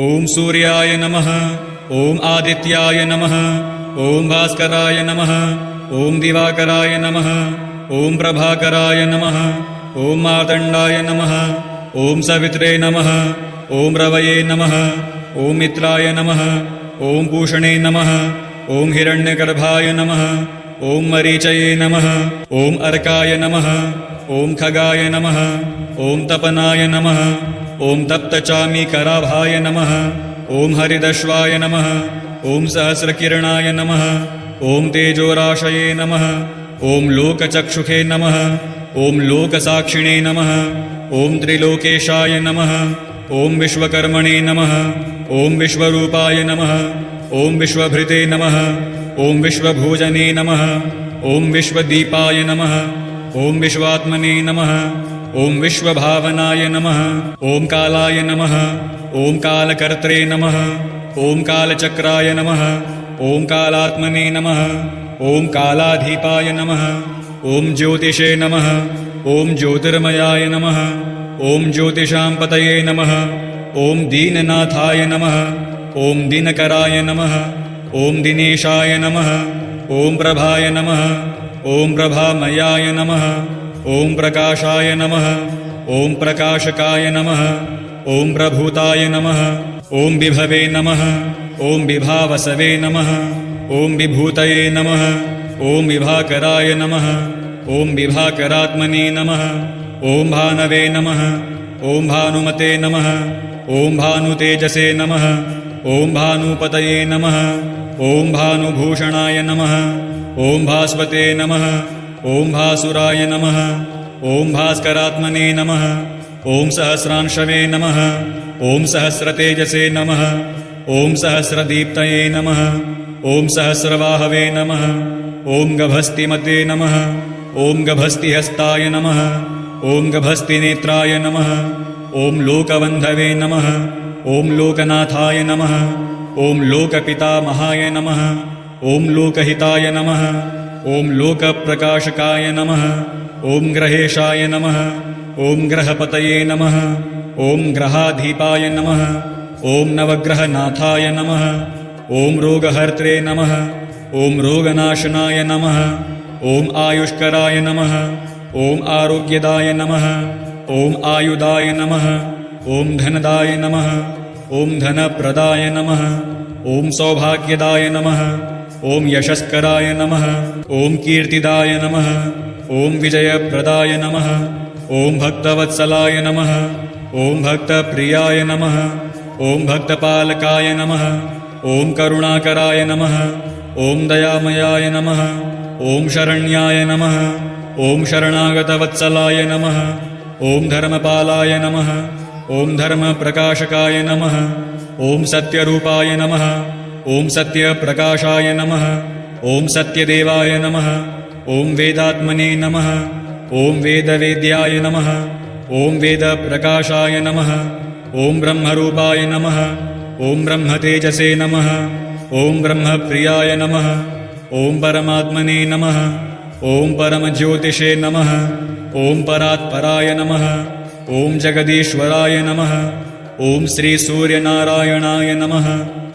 ॐ सूर्याय नमः। ॐ आदित्याय नमः। ॐ भास्कराय नमः। ॐ दिवाकराय नमः। ॐ प्रभाकराय नमः। ॐ मार्तण्डाय नमः। ॐ सवित्रे नमः। ॐ रवये नमः। ॐ मित्राय नमः। ॐ पूषणे नमः। ॐ हिरण्यगर्भाय नमः। ॐ मरीचये नमः। ॐ अर्काय नमः। ॐ खगाय नमः। ॐ तपनाय नमः। ॐ तप्तचामीकराभाय नमः। ॐ हरिदश्वाय नमः। ॐ सहस्रकिरणाय नमः। ॐ तेजोराशये नमः। ॐ लोकचक्षुषे नमः। ॐ लोकसाक्षिणे नमः। ॐ त्रिलोकेशाय नमः। ॐ विश्वकर्मणे नमः। ॐ विश्वरूपाय नमः। ॐ विश्वभृते नमः। ॐ विश्वभोजने नमः। ॐ विश्वदीपाय नमः। ॐ विश्वात्मने नमः। ॐ विश्वभावनाय नमः। ॐ कालाय नमः। ॐ कालकर्त्रे नमः। ॐ कालचक्राय नमः। ॐ कालात्मने नमः। ॐ कालाधीपाय नमः। ॐ ज्योतिषे नमः। ॐ ज्योतिर्मयाय नमः। ॐ ज्योतिषां पतये नमः। ॐ दीननाथाय नमः। ॐ दिनकराय नमः। ॐ दिनेशाय नमः। ॐ प्रभाय नमः। ॐ प्रभामयाय नमः। ॐ प्रकाशाय नमः। ॐ प्रकाशकाय नमः। ॐ प्रभूताय नमः। ॐ विभवे नमः। ॐ विभावसवे नमः। ॐ विभूतये नमः। ॐ विभाकराय नमः। ॐ विभाकरात्मने नमः। ॐ भानवे नमः। ॐ भानुमते नमः। ॐ भानुतेजसे नमः। ॐ भानुपतये नमः। ॐ भानुभूषणाय नमः। ॐ भास्वते नमः। ॐ भासुराय नमः। ॐ भास्करात्मने नमः। ॐ सहस्रांशवे नमः। ॐ सहस्रतेजसे नमः। ॐ सहस्रदीप्तये नमः। ॐ सहस्रवाहवे नमः। ॐ गभस्तिमते नमः। ॐ गभस्तिहस्ताय नमः। ॐ गभस्तिनेत्राय नमः। ॐ लोकबन्धवे नमः। ॐ लोकनाथाय नमः। ॐ लोकपितामहाय नमः। ॐ लोकहिताय नमः। ॐ लोकप्रकाशकाय नमः। ॐ ग्रहेशाय नमः। ॐ ग्रहपतये नमः। ॐ ग्रहाधीपाय नमः। ॐ नवग्रहनाथाय नमः। ॐ रोगहर्त्रे नमः। ॐ रोगनाशनाय नमः। ॐ आयुष्कराय नमः। ॐ आरोग्यदाय नमः। ॐ आयुधाय नमः। ॐ धनदाय नमः। ॐ धनप्रदाय नमः। ॐ सौभाग्यदाय नमः। ॐ यशस्कराय नमः। ॐ कीर्तिदाय नमः। ॐ विजयप्रदाय नमः। ॐ भक्तवत्सलाय नमः। ॐ भक्तप्रियाय नमः। ॐ भक्तपालकाय नमः। ॐ करुणाकराय नमः। ॐ दयामयाय नमः। ॐ शरण्याय नमः। ॐ शरणागतवत्सलाय नमः। ॐ धर्मपालाय नमः। ॐ धर्मप्रकाशकाय नमः। ॐ सत्यरूपाय नमः। ॐ सत्यप्रकाशाय नमः। ॐ सत्यदेवाय नमः। ॐ वेदात्मने नमः। ॐ वेदवेद्याय नमः। ॐ वेदप्रकाशाय नमः। ॐ ब्रह्मरूपाय नमः। ॐ ब्रह्मतेजसे नमः। ॐ ब्रह्मप्रियाय नमः। ॐ परमात्मने नमः। ॐ परमज्योतिषे नमः। ॐ परात्पराय नमः। ॐ जगदीश्वराय नमः। ॐ श्रीसूर्यनारायणाय नमः।